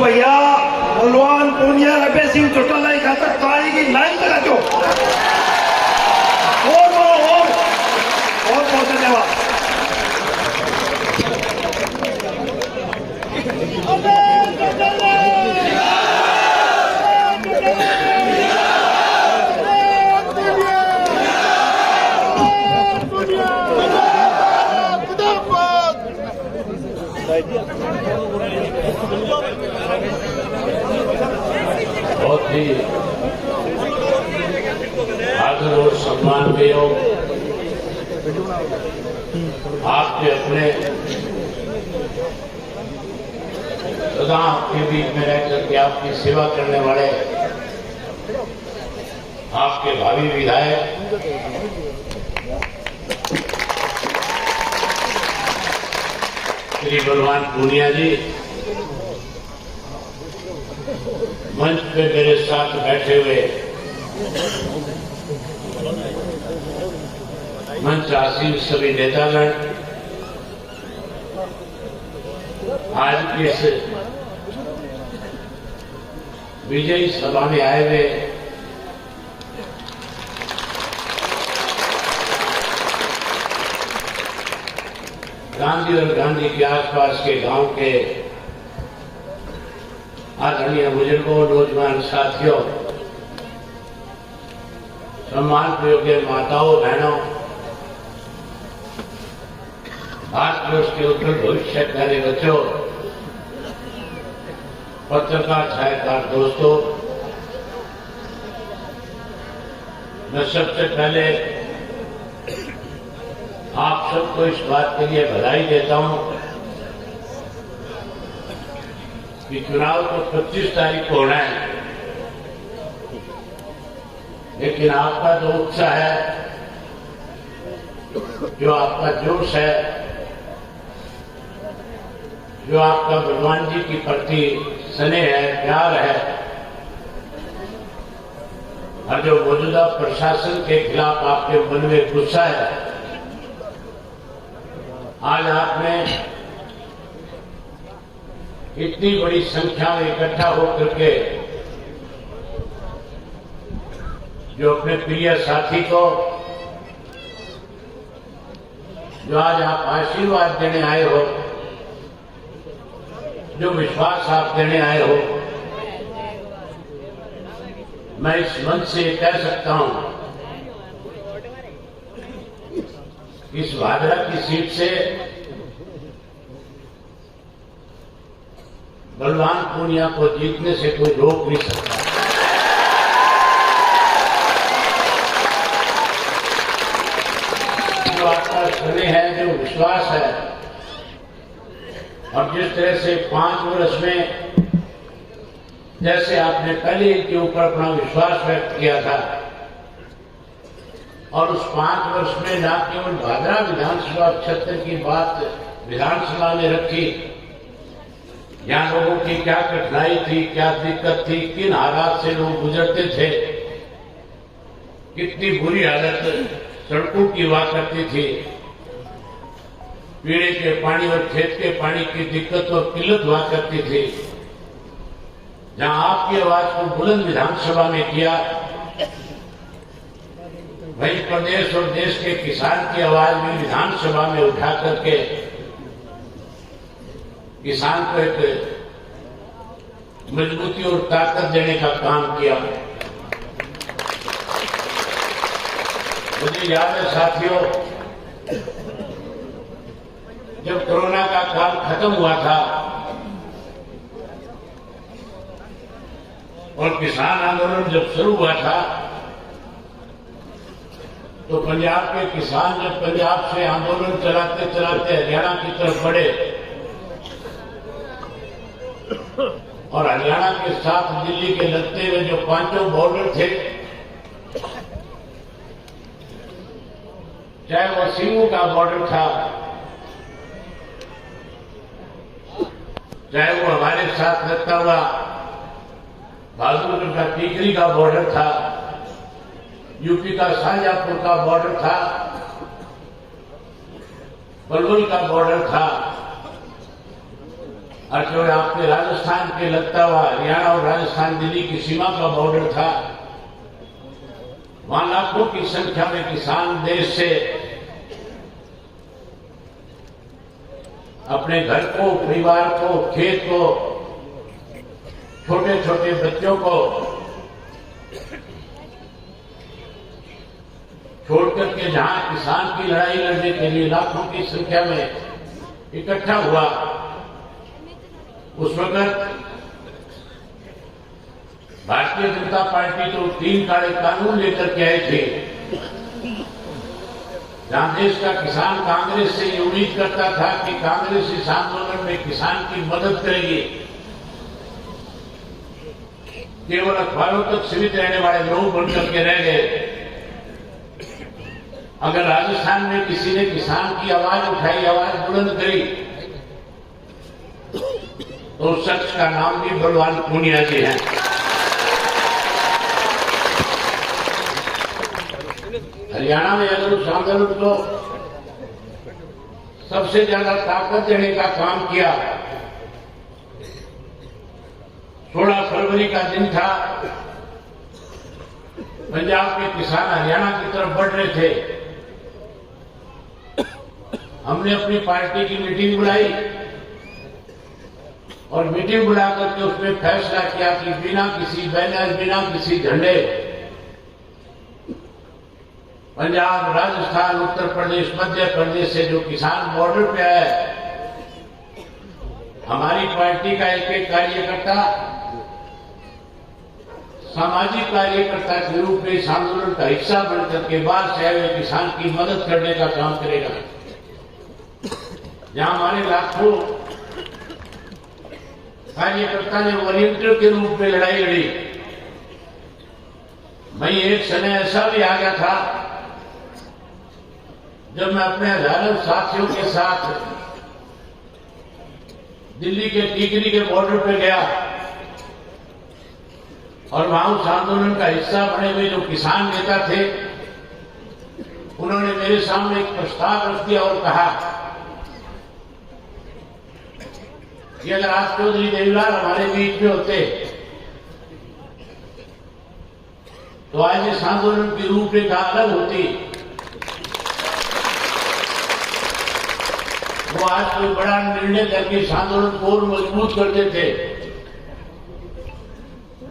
भैया बलवान पूनिया रबे सिंह चौटाला खातर ताली की लाइन लगा दो। और बहुत धन्यवाद। बहुत ही आदर और सम्मान के योग आपके अपने सदा आपके बीच में रह करके आपकी सेवा करने वाले आपके भावी विधायक श्री बलवान पूनिया जी मंच पे मेरे साथ बैठे हुए मंच आसीन सभी नेतागण, आज की इस विजयी सभा में आए हुए गांधी और गांधी के आसपास के गांव के आदरणीय बुजुर्गों, नौजवान साथियों, सम्मान योग्य माताओं, बहनों, भारत वर्ष के उज्जवल भविष्य प्यारे बच्चों, पत्रकार छायाकार दोस्तों, मैं सबसे पहले आप सबको इस बात के लिए बधाई देता हूं कि चुनाव तो 25 तारीख को होना है, लेकिन आपका जो उत्साह है, जो आपका जोश है, जो आपका भगवान जी की प्रति स्नेह है, प्यार है, और जो मौजूदा प्रशासन के खिलाफ आपके मन में गुस्सा है, आज आपने इतनी बड़ी संख्या में इकट्ठा होकर के जो अपने प्रिय साथी को जो आज आप आशीर्वाद देने आए हो, जो विश्वास आप देने आए हो, मैं इस मंच से कह सकता हूं, इस भादरा की सीट से बलवान पूनिया को जीतने से कोई रोक नहीं सकता। जो आपका स्नेह है, जो विश्वास है, और जिस तरह से 5 वर्ष में जैसे आपने पहले के ऊपर अपना विश्वास व्यक्त किया था, और उस 5 वर्ष में न केवल भादरा विधानसभा क्षेत्र की बात विधानसभा में रखी, यहाँ लोगों की क्या कठिनाई थी, क्या दिक्कत थी, किन हालात से लोग गुजरते थे, कितनी बुरी हालत सड़कों की हुआ करती थी, पीने के पानी और खेत के पानी की दिक्कत और किल्लत हुआ करती थी, जहां आपकी आवाज को बुलंद विधानसभा में किया, वहीं प्रदेश और देश के किसान की आवाज भी विधानसभा में उठा करके किसान को एक मजबूती और ताकत देने का काम किया। मुझे याद है साथियों, जब कोरोना का काल खत्म हुआ था और किसान आंदोलन जब शुरू हुआ था, तो पंजाब के किसान जब पंजाब से आंदोलन चलाते चलाते हरियाणा की तरफ बढ़े, और हरियाणा के साथ दिल्ली के लगते हुए जो 5 बॉर्डर थे, चाहे वो सिंगू का बॉर्डर था, चाहे वो हमारे साथ लगता हुआ बहादुरगढ़ का टीकरी का बॉर्डर था, यूपी का शाहजहांपुर का बॉर्डर था, पलवल का बॉर्डर था, और जो आपके राजस्थान के लगता हुआ हरियाणा और राजस्थान दिल्ली की सीमा का बॉर्डर था, वहां लाखों की संख्या में किसान देश से अपने घर को, परिवार को, खेत को, छोटे छोटे बच्चों को छोड़कर के जहां किसान की लड़ाई लड़ने के लिए लाखों की संख्या में इकट्ठा हुआ, उस वक्त भारतीय जनता पार्टी तो 3 काले कानून लेकर के आए थे, जहां देश का किसान कांग्रेस से ये उम्मीद करता था कि कांग्रेस इस आंदोलन में किसान की मदद करेगी। केवल अखबारों तक सीमित रहने वाले लोग बनकर के रह गए। अगर राजस्थान में किसी ने किसान की आवाज उठाई, आवाज बुलंद करी, तो उस शख्स का नाम भी बलवान पूनिया जी है। हरियाणा में अगर उस आंदोलन को सबसे ज्यादा ताकत देने का काम किया, 16 फरवरी का दिन था, पंजाब के किसान हरियाणा की तरफ बढ़ रहे थे। हमने अपनी पार्टी की मीटिंग बुलाई और मीटिंग बुला करके उसमें फैसला किया कि बिना किसी बैनर, बिना किसी झंडे पंजाब, राजस्थान, उत्तर प्रदेश, मध्य प्रदेश से जो किसान बॉर्डर पे आए, हमारी पार्टी का एक एक कार्यकर्ता सामाजिक कार्यकर्ता के रूप में इस आंदोलन का हिस्सा बनकर के बाहर से आए हुए किसान की मदद करने का काम करेगा। जहां हमारे लाखों कार्यकर्ता ने वॉलंटियर के रूप में लड़ाई लड़ी, वहीं एक समय ऐसा भी आ गया था जब मैं अपने हजारों साथियों के साथ दिल्ली के टिकरी के बॉर्डर पे गया और वहां उस आंदोलन का हिस्सा बने हुए जो किसान नेता थे, उन्होंने मेरे सामने एक प्रस्ताव रख दिया और कहा कि अगर आज चौधरी देवीलाल हमारे बीच में होते तो आज इस आंदोलन की रूपरेखा अलग होती। वो आज कोई बड़ा निर्णय करके इस आंदोलन को और मजबूत करते थे।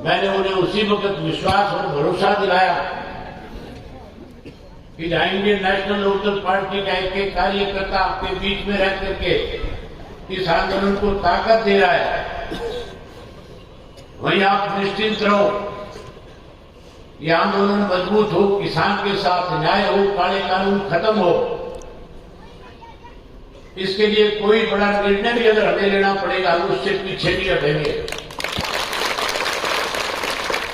मैंने उन्हें उसी वक्त विश्वास और भरोसा दिलाया कि इंडियन नेशनल लोकदल पार्टी का एक एक कार्यकर्ता आपके बीच में रह करके इस आंदोलन को ताकत दे रहा है, वहीं आप निश्चिंत रहो, ये आंदोलन मजबूत हो, किसान के साथ न्याय हो, काले कानून खत्म हो। इसके लिए कोई बड़ा निर्णय भी अगर हमें लेना पड़ेगा, हम उससे पीछे नहीं हटेंगे।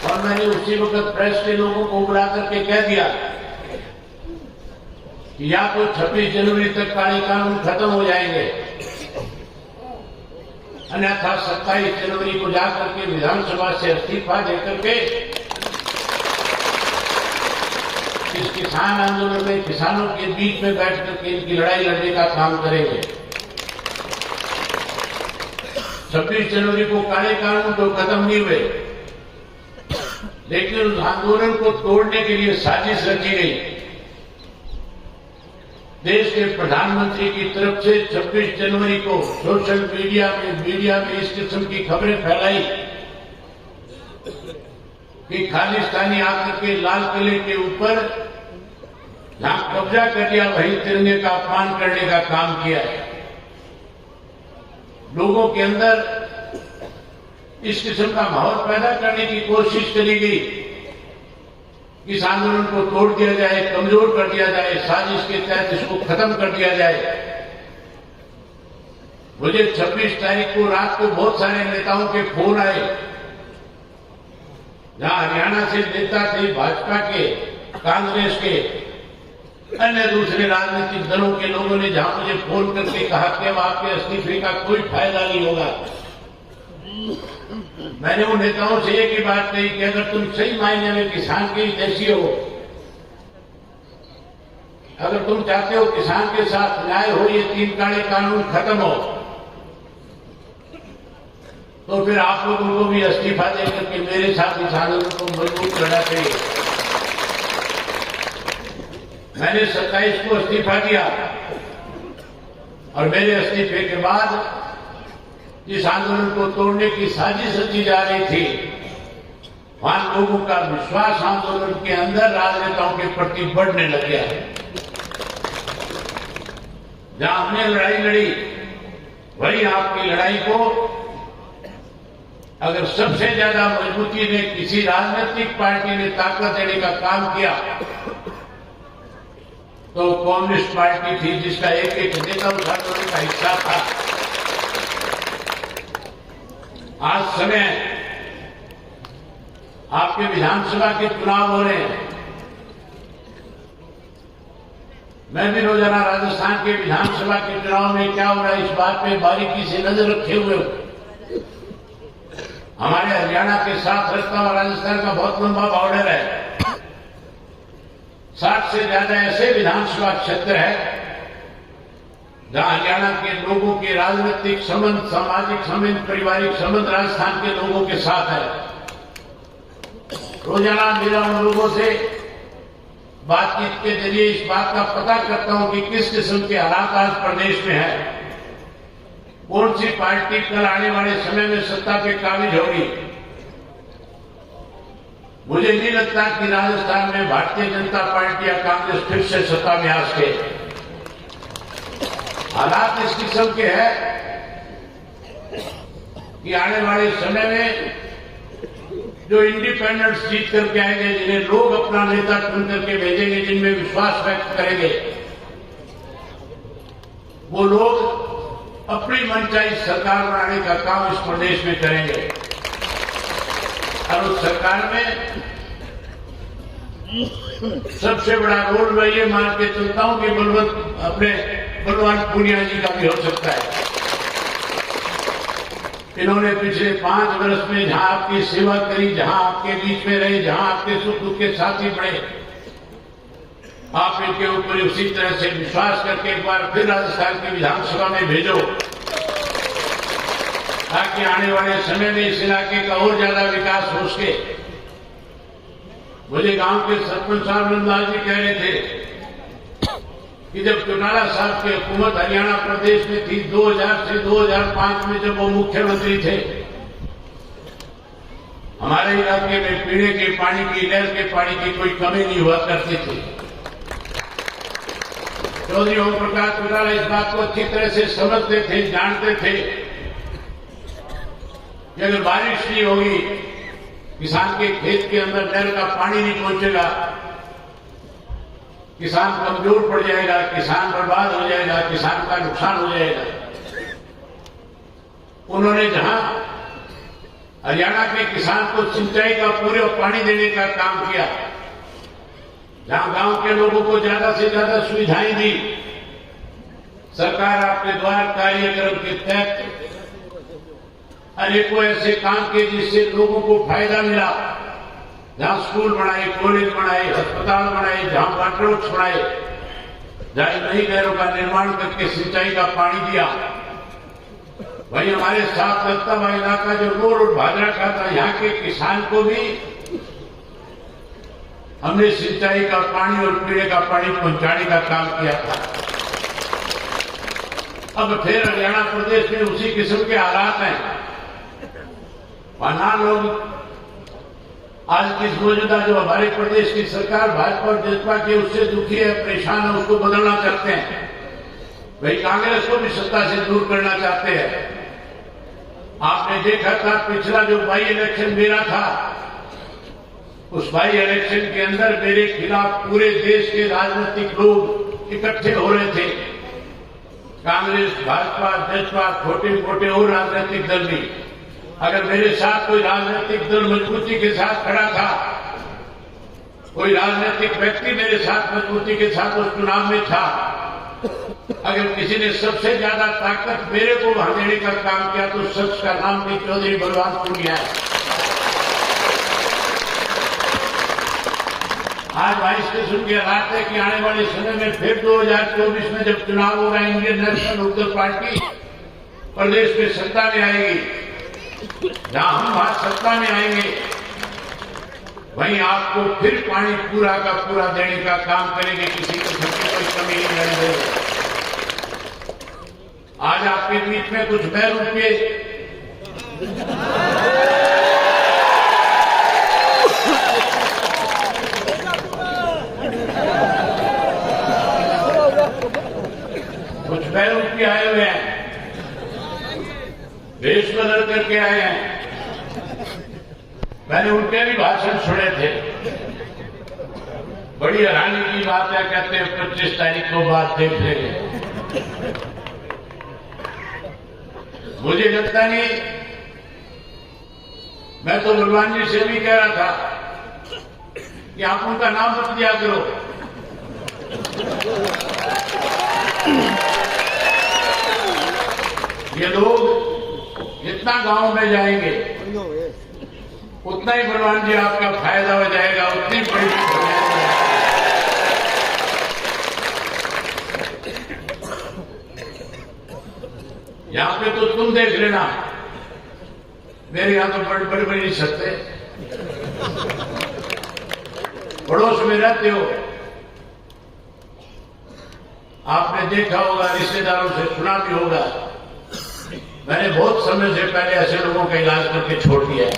और मैंने उसी वक्त प्रेस के लोगों को बुला करके कह दिया कि या तो 26 जनवरी तक काले कानून खत्म हो जाएंगे, अन्यथा 27 जनवरी को जाकर के विधानसभा से इस्तीफा देकर के इस किसान आंदोलन में किसानों के बीच में बैठ करके इनकी लड़ाई लड़ने का काम करेंगे। 26 जनवरी को काले कानून तो खत्म नहीं हुए, लेकिन उस आंदोलन को तोड़ने के लिए साजिश रची गई। देश के प्रधानमंत्री की तरफ से 26 जनवरी को सोशल मीडिया में इस किस्म की खबरें फैलाई कि खालिस्तानी आकर के लाल किले के ऊपर जहां कब्जा कर लिया, वहीं तिरंगे का अपमान करने का काम किया है। लोगों के अंदर इस किस्म का माहौल पैदा करने की कोशिश करी गई, इस आंदोलन को तोड़ दिया जाए, कमजोर कर दिया जाए, साजिश के तहत इसको खत्म कर दिया जाए। मुझे 26 तारीख को रात को बहुत सारे नेताओं के फोन आए, जहां हरियाणा से नेता थे, भाजपा के, कांग्रेस के, अन्य दूसरे राजनीतिक दलों के लोगों ने जहां मुझे फोन करके कहा कि अब आपके इस्तीफे का कोई फायदा नहीं होगा। मैंने उन नेताओं से एक ही बात कही कि अगर तुम सही मायने में किसान के हितैषी हो, अगर तुम चाहते हो किसान के साथ न्याय हो, ये 3 काले कानून खत्म हो, तो फिर आप लोगों को भी इस्तीफा देकर के मेरे साथ इस आंदोलन को मजबूत करना चाहिए। मैंने 27 को इस्तीफा दिया और मेरे इस्तीफे के बाद जिस आंदोलन को तोड़ने की साजिश रची जा रही थी, वहां लोगों का विश्वास आंदोलन के अंदर राजनेताओं के प्रति बढ़ने लग गया। जहां हमने लड़ाई लड़ी, वही आपकी लड़ाई को अगर सबसे ज्यादा मजबूती ने किसी राजनीतिक पार्टी ने ताकत देने का काम किया तो कम्युनिस्ट पार्टी थी, जिसका एक एक नेता उस आंदोलन का हिस्सा था। आज समय आपके विधानसभा के चुनाव हो रहे हैं। मैं भी रोजाना राजस्थान के विधानसभा के चुनाव में क्या हो रहा है इस बात पे बारीकी से नजर रखे हुए हूं। हमारे हरियाणा के साथ रास्ता और राजस्थान का बहुत लंबा बॉर्डर है। 60 से ज्यादा ऐसे विधानसभा क्षेत्र है जहां हरियाणा के लोगों के राजनीतिक संबंध, सामाजिक संबंध, पारिवारिक संबंध राजस्थान के लोगों के साथ है। रोजाना मेरा उन लोगों से बातचीत के जरिए इस बात का पता करता हूं कि किस किस्म के हालात आज प्रदेश में है, कौन सी पार्टी कल आने वाले समय में सत्ता पे काबिज होगी। मुझे नहीं लगता कि राजस्थान में भारतीय जनता पार्टी या कांग्रेस फिर से सत्ता में आ सके। हालात इस किस्म के हैं कि आने वाले समय में जो इंडिपेंडेंट्स जीत करके आएंगे, जिन्हें लोग अपना नेता चुन करके भेजेंगे, जिनमें विश्वास व्यक्त करेंगे, वो लोग अपनी मनचाही सरकार बनाने का काम इस प्रदेश में करेंगे। और उस सरकार में सबसे बड़ा रोल मैं ये मान के चलता हूं कि बलवान पूनिया जी का भी हो सकता है। इन्होंने पिछले 5 वर्ष में जहां आपकी सेवा करी, जहां आपके बीच में रहे, जहां आपके सुख दुख के साथी बने, आप इनके ऊपर उसी तरह से विश्वास करके एक बार फिर राजस्थान की विधानसभा में भेजो, ताकि आने वाले समय में इस इलाके का और ज्यादा विकास हो सके। मुझे गांव के सरपंच साहब नंदलाल जी कह रहे थे कि जब चौटाला साहब की हुकूमत हरियाणा प्रदेश में थी 2000 से 2005 में, जब वो मुख्यमंत्री थे, हमारे इलाके में पीने के पानी की, नहर के पानी की कोई कमी नहीं हुआ करती थी। चौधरी ओम प्रकाश चौटाला इस बात को अच्छी तरह से समझते थे, जानते थे कि अगर बारिश नहीं होगी, किसान के खेत के अंदर नहर का पानी नहीं पहुंचेगा, किसान कमजोर पड़ जाएगा, किसान बर्बाद हो जाएगा, किसान का नुकसान हो जाएगा। उन्होंने जहां हरियाणा के किसान को सिंचाई का पूरे पानी देने का काम किया, जहां गांव के लोगों को ज्यादा से ज्यादा सुविधाएं दी, सरकार आपके द्वार कार्यक्रम के तहत अनेकों ऐसे काम किए जिससे लोगों को फायदा मिला। जहां स्कूल बनाए, कॉलेज बनाए, अस्पताल बनाए, जहां वाटर वर्क्स बनाए, जहां नई नहरों का निर्माण करके सिंचाई का पानी दिया। वही हमारे साथ लगता हुआ इलाका जो रोड और भादरा का था, यहाँ के किसान को भी हमने सिंचाई का पानी और पीने का पानी पहुंचाने का काम किया था। अब फिर हरियाणा प्रदेश में उसी किस्म के हालात हैं। वहां लोग आज की मौजूदा जो हमारे प्रदेश की सरकार भाजपा और जनता की, उससे दुखी है, परेशान है, उसको बदलना चाहते हैं। वही कांग्रेस को भी सत्ता से दूर करना चाहते हैं। आपने देखा था पिछला जो बाई इलेक्शन मेरा था, उस बाई इलेक्शन के अंदर मेरे खिलाफ पूरे देश के राजनीतिक लोग इकट्ठे हो रहे थे। कांग्रेस, भाजपा, जनता, छोटे मोटे और राजनीतिक दल भी। अगर मेरे साथ कोई राजनीतिक दल मजबूती के साथ खड़ा था, कोई राजनीतिक व्यक्ति मेरे साथ मजबूती के साथ उस चुनाव में था, अगर किसी ने सबसे ज्यादा ताकत मेरे को वहां देने का काम किया, तो शख्स का नाम भी चौधरी बलवान पूनिया है। आज 22 किस्म के हालात है कि आने वाले समय में फिर 2024 में जब चुनाव होगा, इंडियन नेशनल लोकदल पार्टी प्रदेश में सत्ता में आएगी, जहां हम वहां सत्ता में आएंगे वहीं आपको फिर पानी पूरा का पूरा देने का काम करेंगे, किसी किस्म की कोई कमी नहीं रहने देंगे। आज आपके बीच में कुछ बहरूपे आए हुए हैं, देश बदल करके आए हैं। मैंने उनके भी भाषण सुने थे। बड़ी हैरानी की बात है, कहते हैं 25 तारीख को बात देख लेंगे। मुझे लगता नहीं, मैं तो भगवान जी से भी कह रहा था कि आप उनका नाम मत दिया करो। ये लोग जितना गांव में जाएंगे उतना ही भगवान जी आपका फायदा हो जाएगा, उतनी बड़ी यहां पे तो तुम देख लेना, मेरे यहां तो बड़े बड़े नहीं सकते। पड़ोस में रहते हो, आपने देखा होगा, रिश्तेदारों से सुना भी होगा। मैंने बहुत समय से पहले ऐसे लोगों का इलाज करके छोड़ दिया है।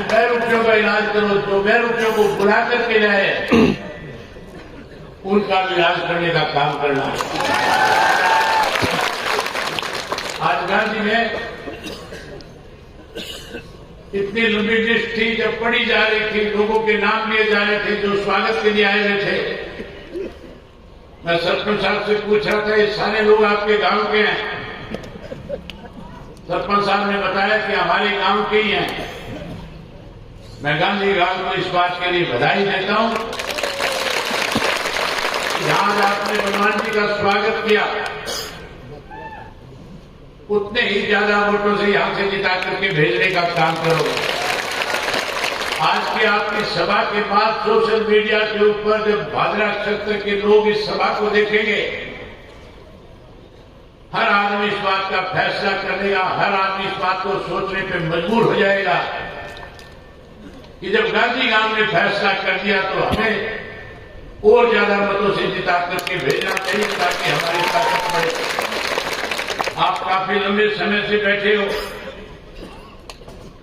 बहरूपियों का इलाज करो, जो बहरूपियों को बुला करके लाए उनका भी इलाज करने का काम करना है। आज गांधी में इतनी लंबी लिस्ट थी, जब पढ़ी जा रही थी, लोगों के नाम लिए जा रहे थे जो स्वागत के लिए आए हुए थे। मैं सरपंच साहब से पूछ रहा था, ये सारे लोग आपके गांव के हैं? सरपंच साहब ने बताया कि हमारे गांव के ही हैं। मैं गांधी गांव को इस बात के लिए बधाई देता हूं, जहां आपने भगवान जी का स्वागत किया, उतने ही ज्यादा वोटों से यहां से जिता करके भेजने का काम करोगे। आज की आपकी सभा के बाद सोशल मीडिया के ऊपर जब भादरा क्षेत्र के लोग इस सभा को देखेंगे, हर आदमी इस बात का फैसला करेगा, हर आदमी इस बात को सोचने पे मजबूर हो जाएगा कि जब गांधी गांव ने फैसला कर दिया तो हमें और ज्यादा मतों से जिता करके भेजना चाहिए ताकि हमारी ताकत बढ़े। आप काफी लंबे समय से बैठे हो,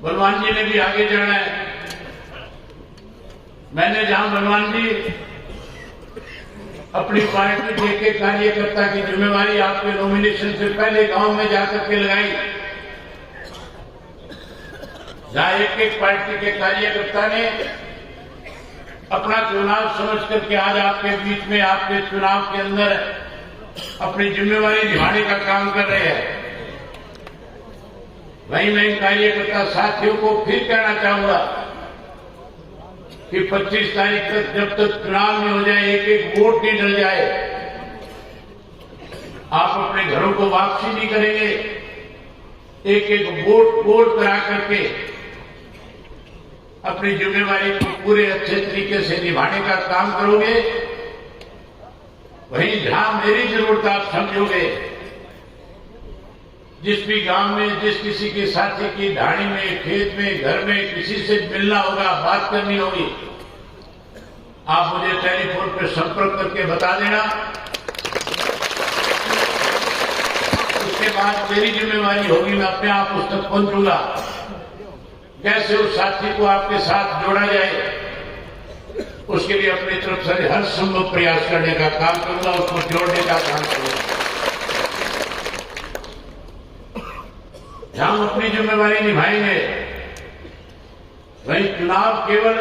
बलवान जी ने भी आगे जाना है। मैंने जहां भगवान जी अपनी पार्टी के एक कार्यकर्ता की जिम्मेवारी आपके नॉमिनेशन से पहले गांव में जाकर के लगाई, जहां एक पार्टी के कार्यकर्ता ने अपना चुनाव समझ करके आज आपके बीच में आपके चुनाव के अंदर अपनी जिम्मेवारी निभाने का काम कर रहे हैं। वहीं मैं इन कार्यकर्ता साथियों को फिर कहना चाहूंगा कि 25 तारीख तक जब तक चुनाव नहीं हो जाए, एक एक वोट नहीं डल जाए, आप अपने घरों को वापसी नहीं करेंगे। एक एक वोट करा करके अपनी जिम्मेवारी को पूरे अच्छे तरीके से निभाने का काम करोगे। वहीं जहां मेरी जरूरत आप समझोगे, जिस भी गांव में जिस किसी के साथी की ढाणी में, खेत में, घर में किसी से मिलना होगा, बात करनी होगी, आप मुझे टेलीफोन पर संपर्क करके बता देना। उसके बाद मेरी जिम्मेवारी होगी, मैं अपने आप उस तक पहुंचूंगा। कैसे उस साथी को आपके साथ जोड़ा जाए, उसके लिए अपनी तरफ से हर संभव प्रयास करने का काम करूंगा, उसको जोड़ने का काम करूंगा। जहां हम अपनी जिम्मेवारी निभाएंगे, वही चुनाव केवल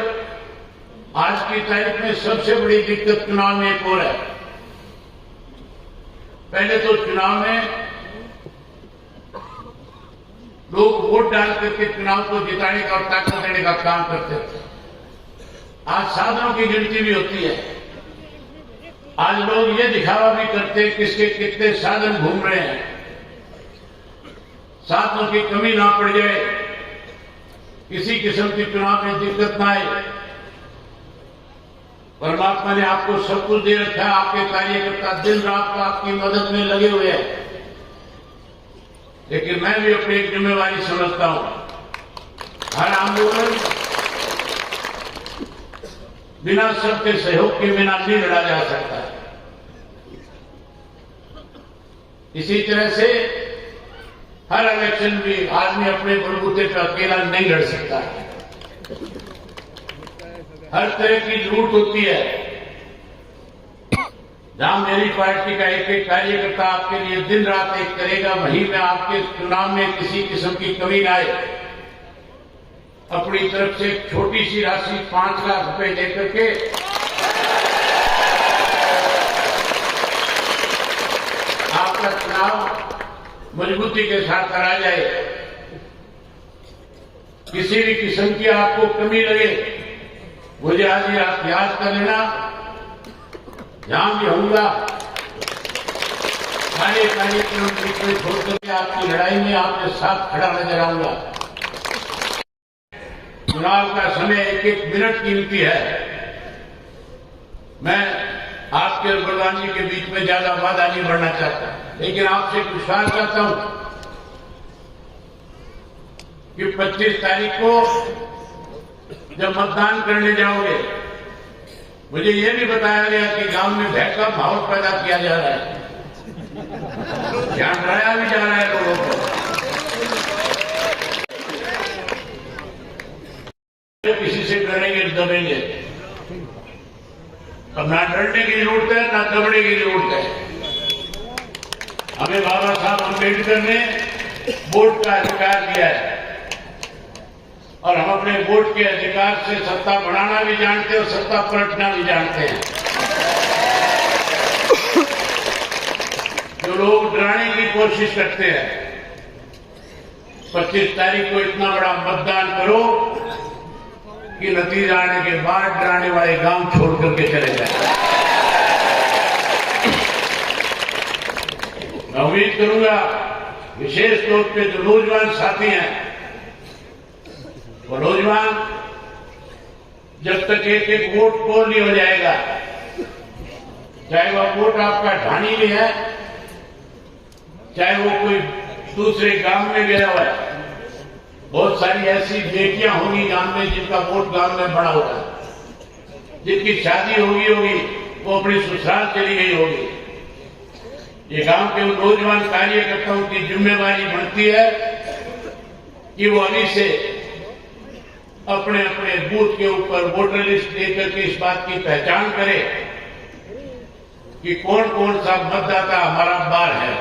आज की तारीख में सबसे बड़ी दिक्कत चुनाव में एक और है। पहले तो चुनाव में लोग वोट डाल करके चुनाव को जिताने का और ताकत देने का काम करते थे। आज साधनों की गिनती भी होती है। आज लोग ये दिखावा भी करते हैं किसके कितने साधन घूम रहे हैं, साधनों की कमी ना पड़ जाए, किसी किस्म की चुनाव में दिक्कत ना आए। परमात्मा ने आपको सब कुछ दे रखा है, आपके कार्यकर्ता दिन रात आपकी मदद में लगे हुए हैं। लेकिन मैं भी अपनी एक जिम्मेवारी समझता हूं। हर आंदोलन बिना सबके सहयोग के बिना नहीं लड़ा जा सकता। इसी तरह से हर इलेक्शन भी आदमी अपने बलबूते पर अकेला नहीं लड़ सकता। हर तरह की लूट होती है। जहां मेरी पार्टी का एक एक कार्यकर्ता आपके लिए दिन रात एक करेगा, वहीं में आपके चुनाव में किसी किस्म की कमी न आए, अपनी तरफ से एक छोटी सी राशि 5 लाख रुपए देकर के आपका चुनाव मजबूती के साथ करा जाए। किसी भी किस्म की आपको कमी लगे, मुझे आज ये आप याद कर लेना। जहां भी होऊंगा सारे कार्यक्रम को छोड़ करके आपकी लड़ाई में आपके साथ खड़ा नजर आऊंगा। चुनाव का समय एक एक मिनट कीमती है। मैं आपके और बलवान जी के बीच में ज्यादा वादा नहीं बढ़ना चाहता, लेकिन आपसे विश्वास करता हूं कि 25 तारीख को जब मतदान करने जाओगे, मुझे यह भी बताया गया कि गांव में भय का माहौल पैदा किया जा रहा है, ध्यान डराया भी जा रहा है लोगों को। किसी से डरेंगे दबेंगे, अब ना डरने की जरूरत है ना दबने की जरूरत है। हमें बाबा साहब अम्बेडकर ने वोट का अधिकार दिया है और हम अपने वोट के अधिकार से सत्ता बढ़ाना भी जानते हैं और सत्ता पलटना भी जानते हैं। जो लोग डराने की कोशिश करते हैं, 25 तारीख को इतना बड़ा मतदान करो कि नतीजा आने के बाद डराने वाले गांव छोड़ करके चले जाए। मैं उम्मीद करूंगा विशेष तौर पे जो नौजवान साथी हैं, वो नौजवान जब तक एक एक वोट पोल नहीं हो जाएगा, चाहे वह वोट आपका ढाणी में है, चाहे वो कोई दूसरे गांव में गया हुआ है। बहुत सारी ऐसी बेटियां होंगी गांव में जिनका वोट गांव में बड़ा होगा, जिनकी शादी होगी वो अपनी ससुराल चली गई होगी। ये गांव के नौजवान कार्यकर्ताओं की जिम्मेवारी बनती है कि वो अभी से अपने अपने बूथ के ऊपर वोटर लिस्ट लेकर के इस बात की पहचान करे कि कौन कौन सा मतदाता हमारा बार है।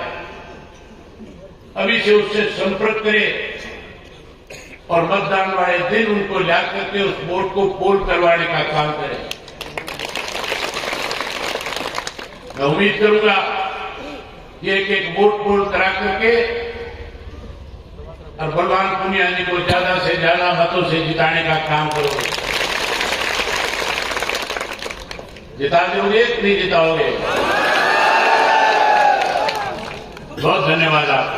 अभी से उससे संपर्क करे और मतदान वाले दिन उनको ला करके उस वोट को पोल करवाने का काम करें। मैं उम्मीद करूंगा कि एक एक वोट पोल करा करके और बलवान पूनिया जी को ज्यादा से ज्यादा मतों से जिताने का काम करोगे। जिता दोगे नहीं जिताओगे? बहुत धन्यवाद आपका।